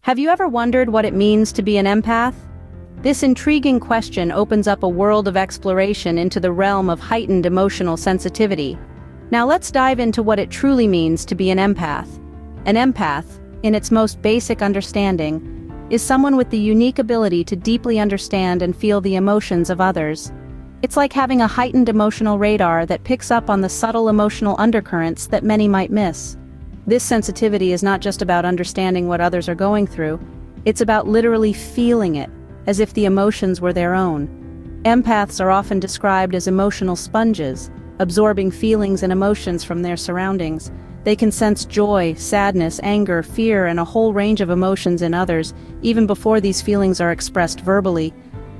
Have you ever wondered what it means to be an empath? This intriguing question opens up a world of exploration into the realm of heightened emotional sensitivity. Now let's dive into what it truly means to be an empath. An empath, in its most basic understanding, is someone with the unique ability to deeply understand and feel the emotions of others. It's like having a heightened emotional radar that picks up on the subtle emotional undercurrents that many might miss. This sensitivity is not just about understanding what others are going through, it's about literally feeling it, as if the emotions were their own. Empaths are often described as emotional sponges, absorbing feelings and emotions from their surroundings. They can sense joy, sadness, anger, fear, and a whole range of emotions in others, even before these feelings are expressed verbally.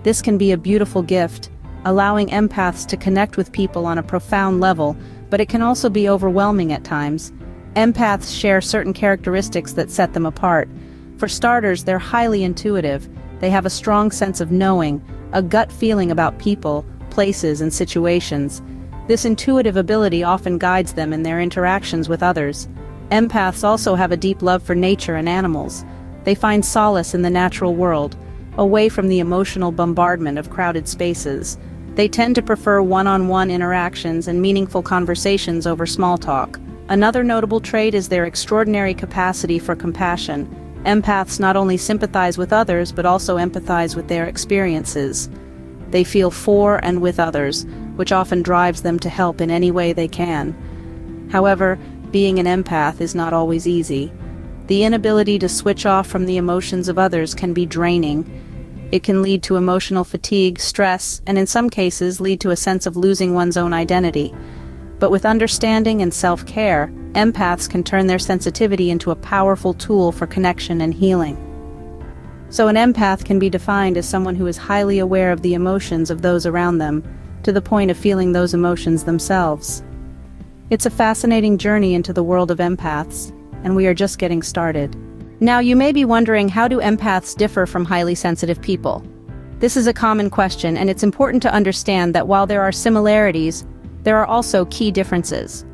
This can be a beautiful gift, allowing empaths to connect with people on a profound level, but it can also be overwhelming at times. Empaths share certain characteristics that set them apart. For starters, they're highly intuitive. They have a strong sense of knowing, a gut feeling about people, places, and situations. This intuitive ability often guides them in their interactions with others. Empaths also have a deep love for nature and animals. They find solace in the natural world, away from the emotional bombardment of crowded spaces. They tend to prefer one-on-one interactions and meaningful conversations over small talk. Another notable trait is their extraordinary capacity for compassion. Empaths not only sympathize with others but also empathize with their experiences. They feel for and with others, which often drives them to help in any way they can. However, being an empath is not always easy. The inability to switch off from the emotions of others can be draining. It can lead to emotional fatigue, stress, and in some cases lead to a sense of losing one's own identity. But with understanding and self-care, empaths can turn their sensitivity into a powerful tool for connection and healing. So an empath can be defined as someone who is highly aware of the emotions of those around them, to the point of feeling those emotions themselves. It's a fascinating journey into the world of empaths, and we are just getting started. Now you may be wondering, how do empaths differ from highly sensitive people? This is a common question, and it's important to understand that while there are similarities, there are also key differences.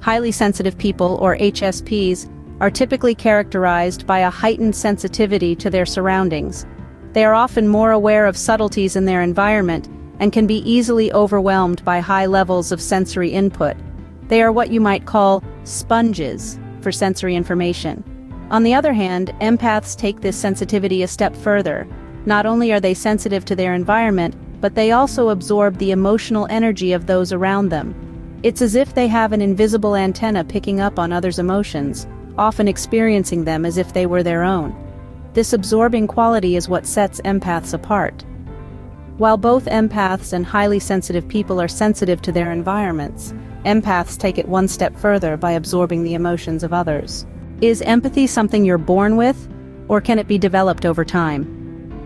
Highly sensitive people, or HSPs, are typically characterized by a heightened sensitivity to their surroundings. They are often more aware of subtleties in their environment and can be easily overwhelmed by high levels of sensory input. They are what you might call sponges for sensory information. On the other hand, empaths take this sensitivity a step further. Not only are they sensitive to their environment, but they also absorb the emotional energy of those around them. It's as if they have an invisible antenna picking up on others' emotions, often experiencing them as if they were their own. This absorbing quality is what sets empaths apart. While both empaths and highly sensitive people are sensitive to their environments, empaths take it one step further by absorbing the emotions of others. Is empathy something you're born with, or can it be developed over time?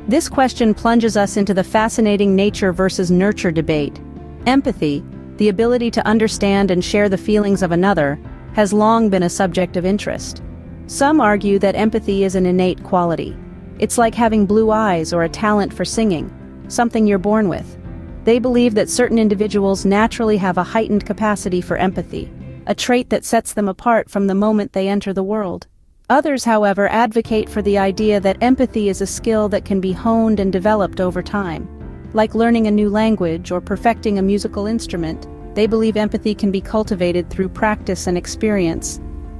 This question plunges us into the fascinating nature versus nurture debate. Empathy, the ability to understand and share the feelings of another, has long been a subject of interest. Some argue that empathy is an innate quality. It's like having blue eyes or a talent for singing, something you're born with. They believe that certain individuals naturally have a heightened capacity for empathy, a trait that sets them apart from the moment they enter the world. Others, however, advocate for the idea that empathy is a skill that can be honed and developed over time. Like learning a new language or perfecting a musical instrument, they believe empathy can be cultivated through practice and experience.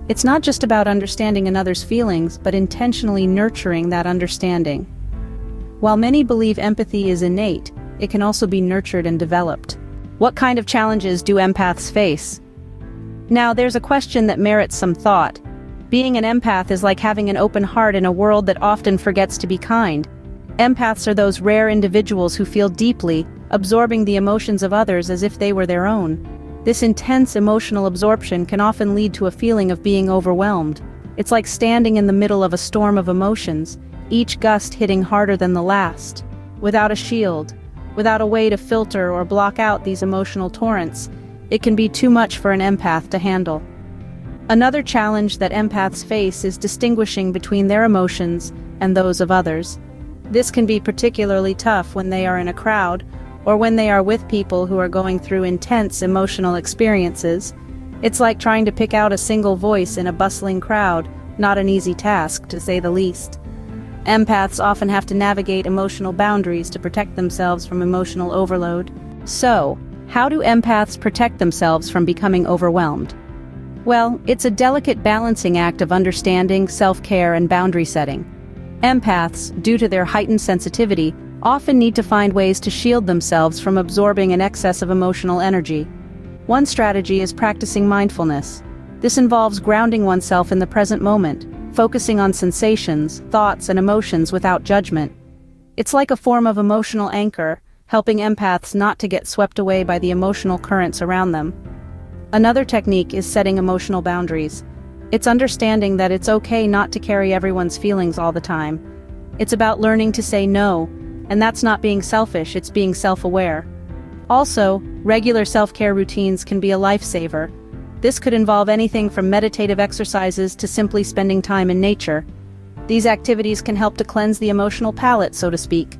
It's not just about understanding another's feelings, but intentionally nurturing that understanding. While many believe empathy is innate, it can also be nurtured and developed. What kind of challenges do empaths face? Now, there's a question that merits some thought. Being an empath is like having an open heart in a world that often forgets to be kind. Empaths are those rare individuals who feel deeply, absorbing the emotions of others as if they were their own. This intense emotional absorption can often lead to a feeling of being overwhelmed. It's like standing in the middle of a storm of emotions, each gust hitting harder than the last. Without a shield, without a way to filter or block out these emotional torrents, it can be too much for an empath to handle. Another challenge that empaths face is distinguishing between their emotions and those of others. This can be particularly tough when they are in a crowd or when they are with people who are going through intense emotional experiences. It's like trying to pick out a single voice in a bustling crowd, not an easy task, to say the least. Empaths often have to navigate emotional boundaries to protect themselves from emotional overload. So, how do empaths protect themselves from becoming overwhelmed? Well, it's a delicate balancing act of understanding, self-care, and boundary setting. Empaths, due to their heightened sensitivity, often need to find ways to shield themselves from absorbing an excess of emotional energy. One strategy is practicing mindfulness. This involves grounding oneself in the present moment, focusing on sensations, thoughts, and emotions without judgment. It's like a form of emotional anchor, helping empaths not to get swept away by the emotional currents around them. Another technique is setting emotional boundaries. It's understanding that it's okay not to carry everyone's feelings all the time. It's about learning to say no, and that's not being selfish, it's being self-aware. Also, regular self-care routines can be a lifesaver. This could involve anything from meditative exercises to simply spending time in nature. These activities can help to cleanse the emotional palate, so to speak.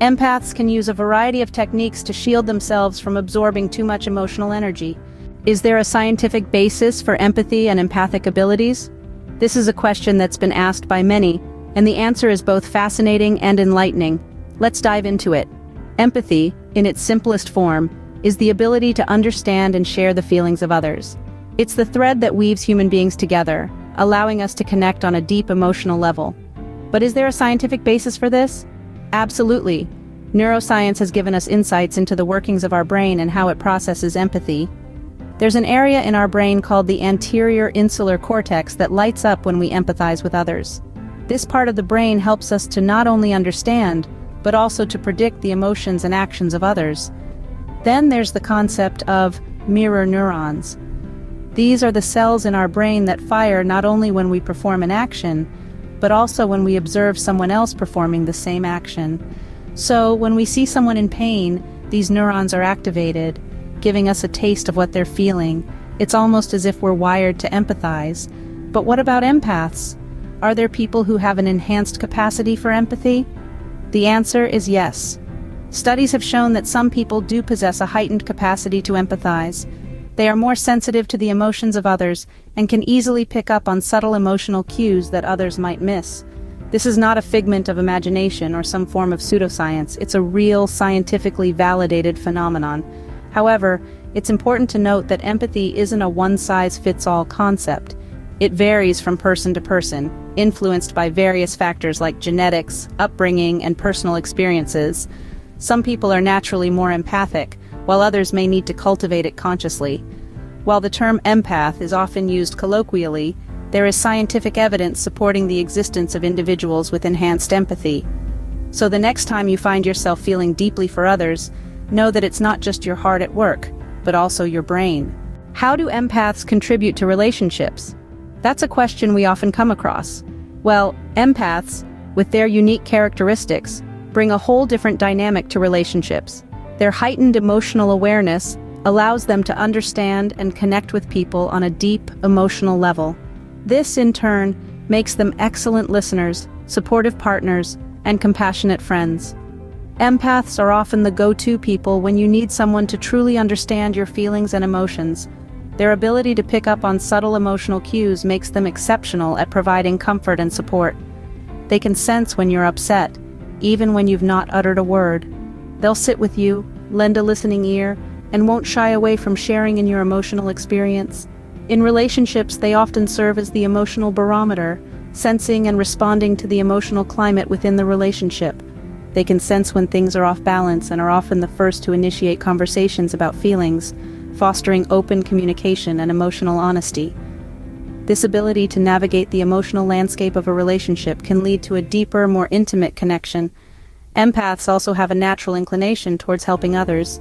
Empaths can use a variety of techniques to shield themselves from absorbing too much emotional energy. Is there a scientific basis for empathy and empathic abilities? This is a question that's been asked by many, and the answer is both fascinating and enlightening. Let's dive into it. Empathy, in its simplest form, is the ability to understand and share the feelings of others. It's the thread that weaves human beings together, allowing us to connect on a deep emotional level. But is there a scientific basis for this? Absolutely. Neuroscience has given us insights into the workings of our brain and how it processes empathy. There's an area in our brain called the anterior insular cortex that lights up when we empathize with others. This part of the brain helps us to not only understand, but also to predict the emotions and actions of others. Then there's the concept of mirror neurons. These are the cells in our brain that fire not only when we perform an action, but also when we observe someone else performing the same action. So when we see someone in pain, these neurons are activated, giving us a taste of what they're feeling. It's almost as if we're wired to empathize. But what about empaths? Are there people who have an enhanced capacity for empathy? The answer is yes. Studies have shown that some people do possess a heightened capacity to empathize. They are more sensitive to the emotions of others and can easily pick up on subtle emotional cues that others might miss. This is not a figment of imagination or some form of pseudoscience. It's a real, scientifically validated phenomenon. However, it's important to note that empathy isn't a one-size-fits-all concept. It varies from person to person, influenced by various factors like genetics, upbringing, and personal experiences. Some people are naturally more empathic, while others may need to cultivate it consciously. While the term empath is often used colloquially, there is scientific evidence supporting the existence of individuals with enhanced empathy. So the next time you find yourself feeling deeply for others, know that it's not just your heart at work, but also your brain. How do empaths contribute to relationships? That's a question we often come across. Well, empaths, with their unique characteristics, bring a whole different dynamic to relationships. Their heightened emotional awareness allows them to understand and connect with people on a deep emotional level. This, in turn, makes them excellent listeners, supportive partners, and compassionate friends. Empaths are often the go-to people when you need someone to truly understand your feelings and emotions. Their ability to pick up on subtle emotional cues makes them exceptional at providing comfort and support. They can sense when you're upset, even when you've not uttered a word. They'll sit with you, lend a listening ear, and won't shy away from sharing in your emotional experience. In relationships, they often serve as the emotional barometer, sensing and responding to the emotional climate within the relationship. They can sense when things are off balance and are often the first to initiate conversations about feelings, fostering open communication and emotional honesty. This ability to navigate the emotional landscape of a relationship can lead to a deeper, more intimate connection. Empaths also have a natural inclination towards helping others.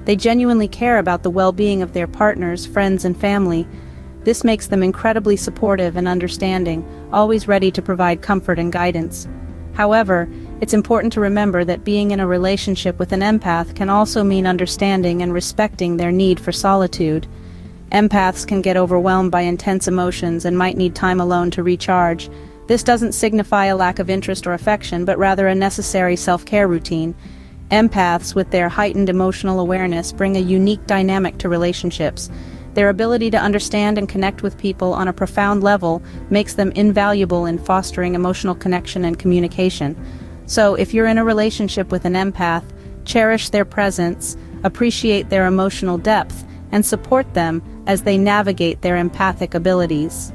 They genuinely care about the well-being of their partners, friends, and family. This makes them incredibly supportive and understanding, always ready to provide comfort and guidance. However, it's important to remember that being in a relationship with an empath can also mean understanding and respecting their need for solitude. Empaths can get overwhelmed by intense emotions and might need time alone to recharge. This doesn't signify a lack of interest or affection, but rather a necessary self-care routine. Empaths, with their heightened emotional awareness, bring a unique dynamic to relationships. Their ability to understand and connect with people on a profound level makes them invaluable in fostering emotional connection and communication. So, if you're in a relationship with an empath, cherish their presence, appreciate their emotional depth, and support them as they navigate their empathic abilities.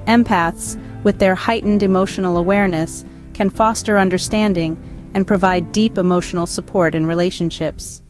Empaths, with their heightened emotional awareness, can foster understanding and provide deep emotional support in relationships.